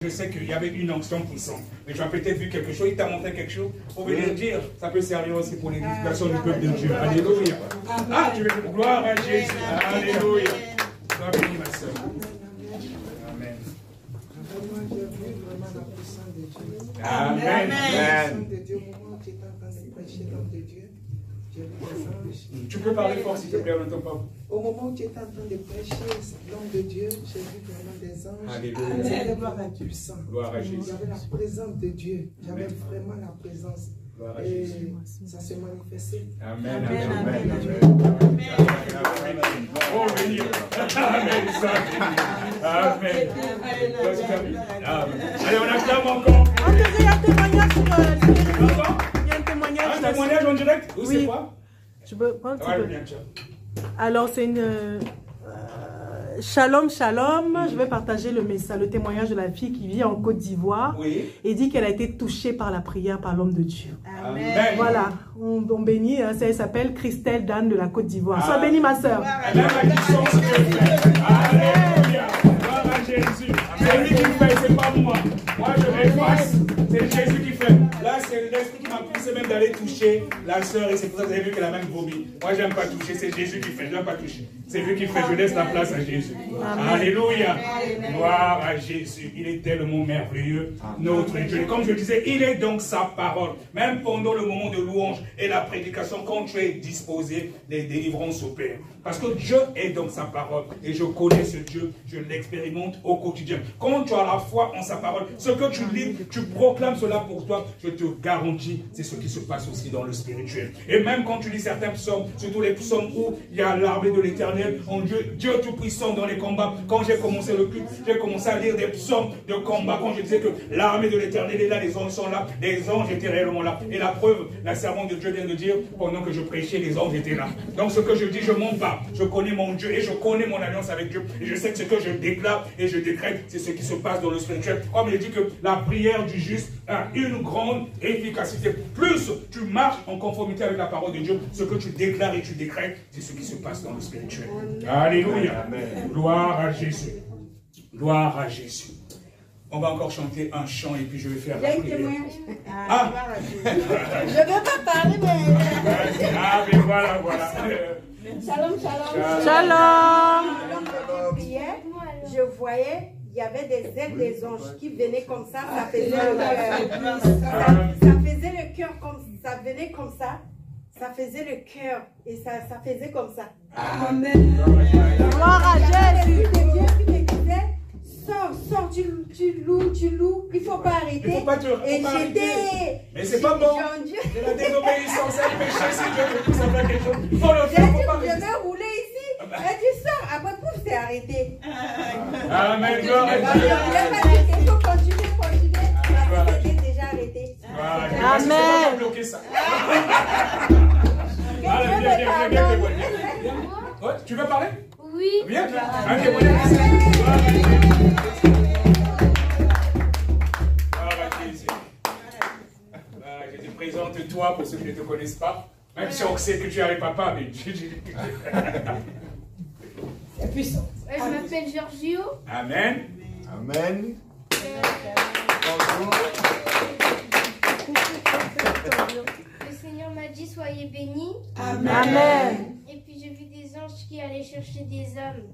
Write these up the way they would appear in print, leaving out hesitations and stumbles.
Je sais qu'il y avait une onction puissante, mais tu as peut-être vu quelque chose, il t'a montré quelque chose, pour venir dire, ça peut servir aussi pour l'édification du peuple de Dieu. Alléluia. Ah, tu veux dire gloire à Jésus. Alléluia. Sois béni, ma soeur. Amen. Amen. Amen. Tu peux parler fort s'il te plaît, on n'entend pas. Au moment où tu étais en train de prêcher l'homme de Dieu, j'ai vu vraiment des anges. Alléluia. C'était vraiment puissant. Gloire à Jésus. J'avais la présence de Dieu. J'avais vraiment la présence. Et ça se manifestait. Amen. Amen. Amen. Oh, béni. Amen. Amen. Allez, on acclame encore. Il y a un témoignage sur Il y a un témoignage. un témoignage en direct? Oui. C'est quoi? Je peux prendre un bien, Alors, c'est une... Shalom, shalom. Je vais partager le témoignage de la fille qui vit en Côte d'Ivoire. Oui. Et dit qu'elle a été touchée par la prière par l'homme de Dieu. Amen. Voilà. On bénit. Hein, elle s'appelle Christelle Dan de la Côte d'Ivoire. Sois bénie, ma soeur. Alléluia. Gloire à Jésus. C'est lui qui fait, c'est pas moi. Moi, je efface. C'est Jésus qui fait. Là, c'est l'esprit qui m'a poussé même d'aller toucher la soeur. Et c'est pour ça que vous avez vu qu'elle a même vomi. Moi, j'aime pas toucher. C'est Jésus qui fait. Je n'aime pas toucher. C'est lui qui fait. Je laisse la place à Jésus. Amen. Alléluia. Gloire à Jésus. Il est tellement merveilleux, notre Dieu. Et comme je disais, il est donc sa parole. Même pendant le moment de louange et la prédication, quand tu es disposé, les délivrances opèrent. Parce que Dieu est donc sa parole. Et je connais ce Dieu. Je l'expérimente au quotidien. Quand tu as la foi en sa parole, ce que tu lis, tu proclames cela pour toi, je te garantis, c'est ce qui se passe aussi dans le spirituel. Et même quand tu lis certains psaumes, surtout les psaumes où il y a l'armée de l'Éternel, en Dieu, Dieu tout-puissant dans les combats. Quand j'ai commencé le culte, j'ai commencé à lire des psaumes de combat. Quand je disais que l'armée de l'Éternel est là, les anges sont là, les anges étaient réellement là. Et la preuve, la servante de Dieu vient de dire, pendant que je prêchais, les anges étaient là. Donc ce que je dis, je mens pas. Je connais mon Dieu et je connais mon alliance avec Dieu. Et je sais que ce que je déclare et je décrète, c'est ce qui se passe dans le spirituel. Comme il dit que la prière du juste a une grande efficacité. Plus tu marches en conformité avec la parole de Dieu, ce que tu déclares et tu décrètes, c'est ce qui se passe dans le spirituel. Alléluia. Gloire à Jésus. Gloire à Jésus. On va encore chanter un chant et puis je vais faire la prière. Ah. Je ne vais pas parler, mais... Ah, mais voilà, voilà. Shalom, shalom. Shalom. Je voyais, il y avait des ailes des anges qui venaient comme ça faisait le cœur. Ça faisait le cœur comme ça, venait comme ça. Ça faisait le cœur et ça faisait comme ça. Amen. Gloire à Jésus. Dieu qui me disait, sors, tu loues, il ne faut pas arrêter. Il faut pas te et j'étais... Mais c'est pas bon. C'est la désobéissance, c'est le péché. Si Dieu te pousse à faire quelque chose, il faut le faire. Je vais rouler ici. Et tu sors, après pouf, c'est arrêté. Amen. Gloire à Dieu. Il faut continuer. C'était déjà arrêté. Amen. On va bloquer ça. Allez, viens témoigner. Tu veux parler? Oui. Viens. Un témoignage. Je te présente toi pour ceux qui ne te connaissent pas. Même si on sait que tu es avec papa, mais... C'est puissant. Je m'appelle Giorgio. Amen. Amen. Le Seigneur m'a dit soyez bénis. Amen. Et puis j'ai vu des anges qui allaient chercher des hommes.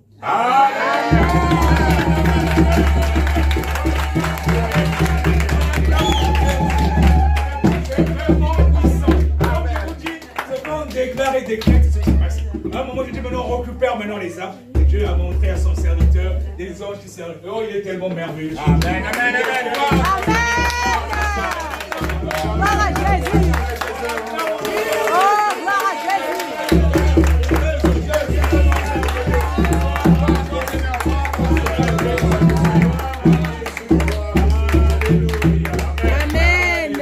C'est vraiment puissant. Comme je vous dis, ce qu'on déclare et décrète, c'est ce qui se passe. À un moment, je dis maintenant, on récupère maintenant les âmes. Et Dieu a montré à son serviteur des anges qui servent. Oh, il est tellement merveilleux. Amen, amen, amen. Gloire à Jésus. Oh, gloire à Jésus. Amen.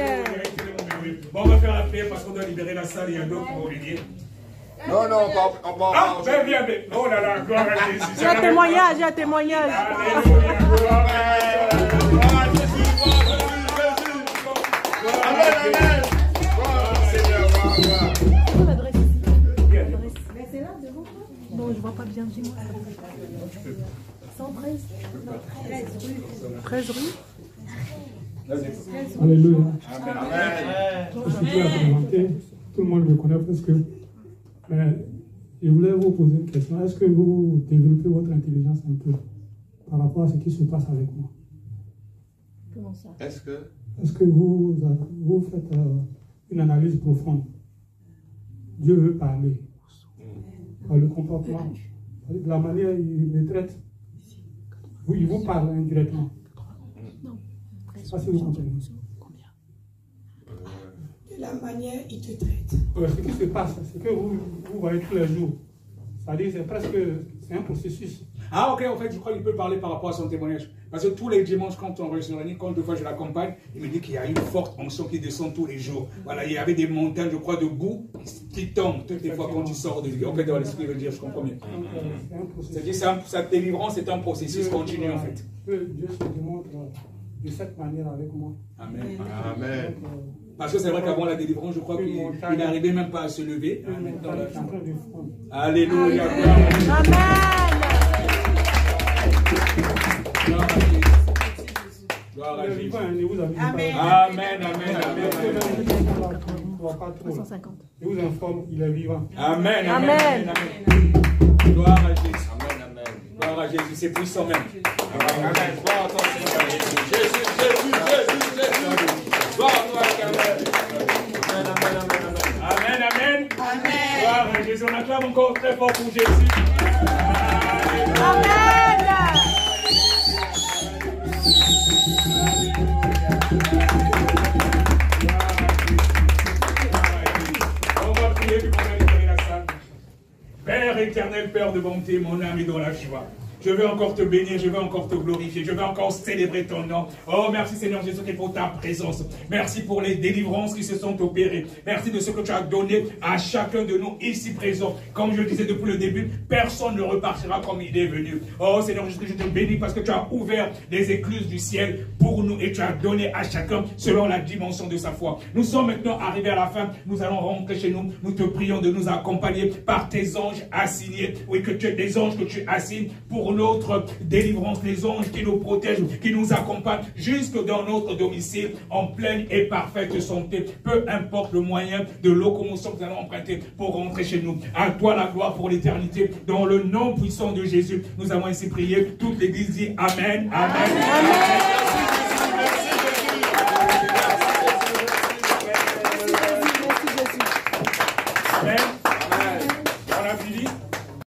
Bon, on va faire la prière parce qu'on doit libérer la salle. Il y a d'autres pour Olivier. Non, on va. Ah, bien. Oh là là, gloire à Jésus. Il y a un témoignage, il y a un témoignage. Alléluia, gloire à Jésus. Non, je vois pas bien, dis-moi. 113 13 rue. Vas-y. Alléluia. Amen. Je suis prêt à présenter. Tout le monde me connaît presque. Mais je voulais vous poser une question. Est-ce que vous développez votre intelligence un peu par rapport à ce qui se passe avec moi? Comment ça? Est-ce que vous faites une analyse profonde? Dieu veut parler par le comportement, de la manière dont il me traite. Il vous parle indirectement. Je ne sais pas si vous comprenez. De la manière il te traite. Ce qui se passe, c'est que vous voyez tous les jours. C'est-à-dire, c'est un processus. Ah ok, en fait, je crois qu'il peut parler par rapport à son témoignage. Parce que tous les dimanches, quand on réussit, quand deux fois je l'accompagne, il me dit qu'il y a une forte onction qui descend tous les jours. Voilà, il y avait des montagnes, je crois, de boue qui tombent toutes les fois quand il sort de lui. En fait, dans l'esprit, il veut dire, je comprends bien. C'est-à-dire, sa délivrance, c'est un processus continu, en fait. Dieu se démontre de cette manière avec moi. Amen. Amen. Parce que c'est vrai qu'avant la délivrance, je crois qu'il n'arrivait même pas à se lever. Alléluia. Amen. Gloire à Jésus. Amen. Amen, amen, amen. Je vous informe, il est vivant. Amen, amen, Amen. amen. Gloire à Jésus. Amen, amen. Gloire à Jésus, c'est puissant même. Amen. Gloire à toi, Seigneur Jésus. Jésus. Gloire à toi, Seigneur. Amen, amen, amen, amen. Amen, amen. Gloire à Jésus. On acclame encore très fort pour Jésus. Amen. On va prier du moment de la salle. Père éternel, Père de bonté, mon âme est dans la joie. Je veux encore te bénir, je veux encore te glorifier, je veux encore célébrer ton nom. Oh, merci Seigneur Jésus pour ta présence. Merci pour les délivrances qui se sont opérées. Merci de ce que tu as donné à chacun de nous ici présents. Comme je le disais depuis le début, personne ne repartira comme il est venu. Oh Seigneur Jésus, je te bénis parce que tu as ouvert les écluses du ciel pour nous et tu as donné à chacun selon la dimension de sa foi. Nous sommes maintenant arrivés à la fin, nous allons rentrer chez nous. Nous te prions de nous accompagner par tes anges assignés. Oui, que tu es des anges que tu assignes pour notre délivrance, les anges qui nous protègent, qui nous accompagnent jusque dans notre domicile en pleine et parfaite santé. Peu importe le moyen de locomotion que nous allons emprunter pour rentrer chez nous. À toi la gloire pour l'éternité. Dans le nom puissant de Jésus, nous avons ainsi prié. Toute l'église dit Amen, Amen, Amen. Amen.